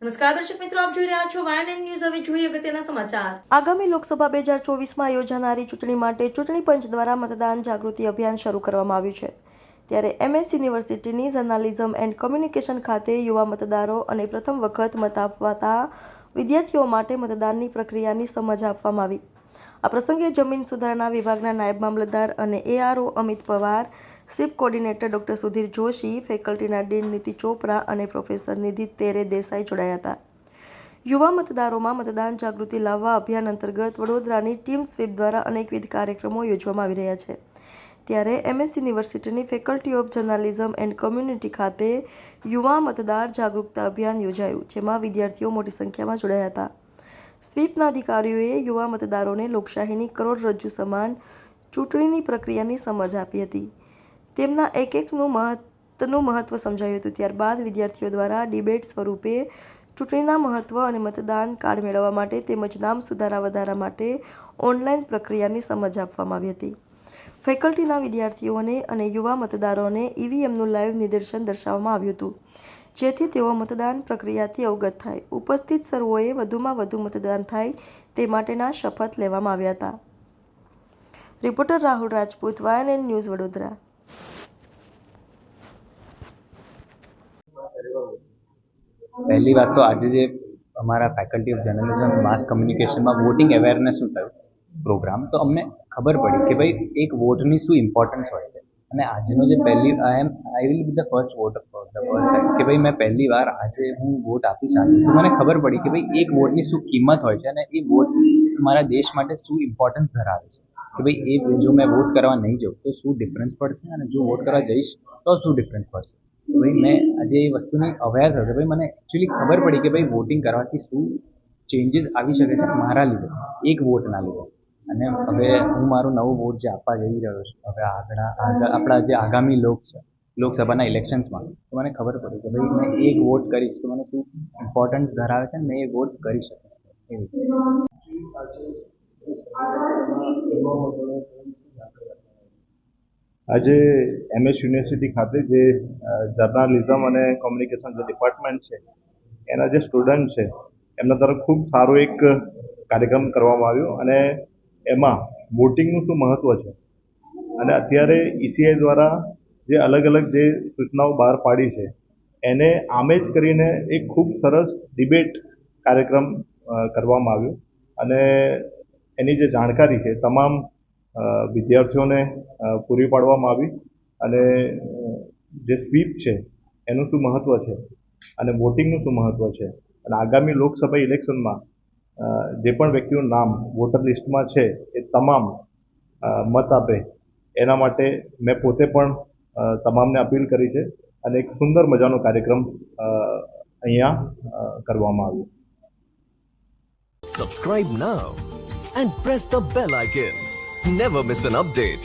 નમસ્કાર દર્શક મિત્રો, આપ જોઈ રહ્યા છો YNN ન્યૂઝ। હવે જોઈએ અગત્યના સમાચાર। આગામી લોકસભા 2024માં યોજાનારી ચૂંટણી માટે ચૂંટણી પંચ દ્વારા મતદાન જાગૃતિ અભિયાન શરૂ કરવામાં આવ્યું છે। ત્યારે MS યુનિવર્સિટીની જર્નાલિઝમ એન્ડ કોમ્યુનિકેશન ખાતે યુવા મતદારો અને પ્રથમ વખત મત આપવાતા વિદ્યાર્થીઓ માટે મતદાનની પ્રક્રિયાની સમજ આપવામાં આવી। આ પ્રસંગે જમીન સુધારણા વિભાગના નાયબ મામલતદાર અને ARO Amit Pawar, sweep coordinator doctor Sudhir Joshi, ફેકલ્ટીના ડીન નીતિ ચોપરા અને પ્રોફેસર નિધિ તેરે દેસાઈ જોડાયા હતા। યુવા મતદારોમાં મતદાન જાગૃતિ લાવવા અભિયાન અંતર્ગત વડોદરાની ટીમ સ્વીપ દ્વારા અનેકવિધ કાર્યક્રમો યોજવામાં આવી રહ્યા છે। ત્યારે MS યુનિવર્સિટીની faculty of journalism and community ખાતે યુવા મતદાર જાગૃતતા અભિયાન યોજાયું, જેમાં વિદ્યાર્થીઓ મોટી સંખ્યામાં જોડાયા હતા। સ્વીપના અધિકારીઓએ યુવા મતદારોને લોકશાહીની કરોડરજ્જુ સમાન ચૂંટણીની પ્રક્રિયાની સમજ આપી હતી। તેમના એકનું મહત્વ સમજાયું હતું। ત્યારબાદ વિદ્યાર્થીઓ દ્વારા ડિબેટ સ્વરૂપે ચૂંટણીના મહત્વ અને મતદાન કાર્ડ મેળવવા માટે તેમજ નામ સુધારા વધારા માટે ઓનલાઈન પ્રક્રિયાની સમજ આપવામાં આવી હતી। ફેકલ્ટીના વિદ્યાર્થીઓને અને યુવા મતદારોને EVMનું લાઈવ નિદર્શન દર્શાવવામાં આવ્યું હતું, જેથી તેઓ મતદાન પ્રક્રિયાથી અવગત થાય। ઉપસ્થિત સર્વોએ વધુમાં વધુ મતદાન થાય તે માટેના શપથ લેવામાં આવ્યા હતા। Reporter Rahul Rajput, YNN news, Vadodara. પહેલી વાત તો આજે જે અમારા ફેકલ્ટી ઓફ જર્નલિઝમ માસ કમ્યુનિકેશનમાં વોટિંગ અવેરનેસનું થયું પ્રોગ્રામ, તો અમને ખબર પડી કે ભાઈ એક વોટની શું ઇમ્પોર્ટન્સ હોય છે। અને આજનો જે I will be the first water for the first time કે ભાઈ મેં પહેલી વાર આજે હું વોટ આપીશ આજે, તો મને ખબર પડી કે ભાઈ એક વોટની શું કિંમત હોય છે અને એ વોટ મારા દેશ માટે શું ઇમ્પોર્ટન્સ ધરાવે છે। કે ભાઈ એ જો મેં વોટ કરવા નહીં જાઉં તો શું ડિફરન્સ પડશે અને જો વોટ કરવા જઈશ તો શું ડિફરન્સ પડશે। તો ભાઈ મેં આજે એ વસ્તુની અવેર થયો કે ભાઈ મને એકચ્યુઅલી ખબર પડી કે ભાઈ વોટિંગ કરવાથી શું ચેન્જીસ આવી શકે છે મારા લીધે, એક વોટના લીધે। અને હવે હું મારું નવું વોટ જે આપવા જઈ રહ્યો છું હવે આપણા જે આગામી લોકસભાના ઇલેક્શન્સમાં, તો મને ખબર પડી કે ભાઈ મેં એક વોટ કરીશ તો મને શું ઇમ્પોર્ટન્સ ધરાવે છે અને મેં એ વોટ કરી શકીશ એવી આજે MS યુનિવર્સિટી ખાતે જે જર્નાલિઝમ અને કોમ્યુનિકેશન જે ડિપાર્ટમેન્ટ છે એના જે સ્ટુડન્ટ છે એમના તરફ ખૂબ સારો એક કાર્યક્રમ કરવામાં આવ્યો અને એમાં વોટિંગનું શું મહત્ત્વ છે અને અત્યારે ECI દ્વારા જે અલગ અલગ જે સૂચનાઓ બહાર પાડી છે એને આમે જ કરીને એક ખૂબ સરસ ડિબેટ કાર્યક્રમ કરવામાં આવ્યો અને એની જે જાણકારી છે તમામ વિદ્યાર્થીઓને પૂરી પાડવામાં આવી અને જે સ્વીપ છે એનું શું મહત્ત્વ છે અને વોટિંગનું શું મહત્ત્વ છે અને આગામી લોકસભા ઇલેક્શનમાં જે પણ વ્યક્તિનું નામ વોટર લિસ્ટમાં છે એ તમામ મત આપે એના માટે મેં પોતે પણ તમામને અપીલ કરી છે અને એક સુંદર મજાનો કાર્યક્રમ અહીંયા કરવામાં આવ્યો। Subscribe now and press the bell icon. Never miss an update.